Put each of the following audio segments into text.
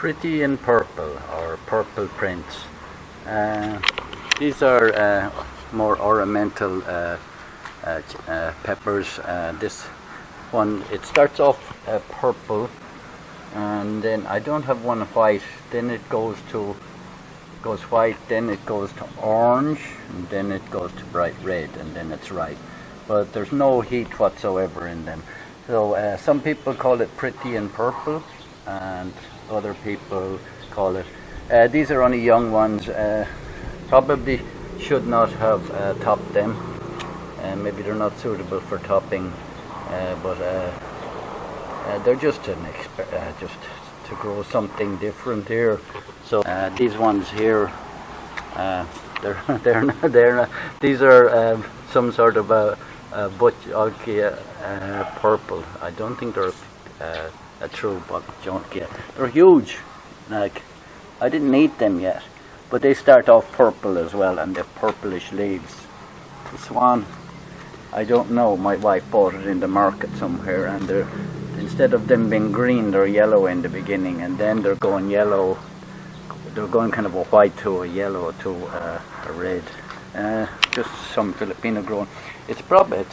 Pretty in purple, or purple prints. These are more ornamental peppers. This one, it starts off purple, and then I don't have one white. Then it goes white, then it goes to orange, and then it goes to bright red, and then it's ripe. But there's no heat whatsoever in them. So some people call it pretty in purple, and other people call it. These are only young ones. Probably should not have topped them. Maybe they're not suitable for topping, but they're just just to grow something different here. So these ones here, they're not. These are some sort of a purple. I don't think they're a true Butchonkia. They're huge. Like, I didn't eat them yet, but they start off purple as well, and they're purplish leaves. This one, I don't know. My wife bought it in the market somewhere, and they're, instead of them being green, they're yellow in the beginning, and then they're going yellow. They're going kind of a white to a yellow to a red. Just some Filipino grown. It's probably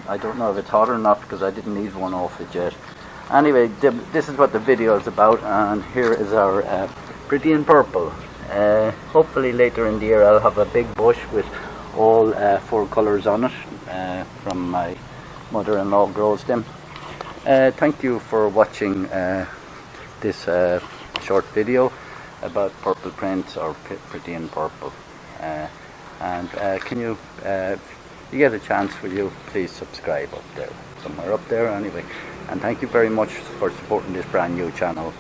I don't know if it's hot or not, because I didn't eat one off it yet. Anyway, this is what the video is about, and here is our pretty in purple. Hopefully later in the year I'll have a big bush with all 4 colours on it, from my mother-in-law grows them. Thank you for watching this short video about purple prints, or pretty in purple. And can you, if you get a chance, will you please subscribe up there, somewhere up there anyway. And thank you very much for supporting this brand new channel.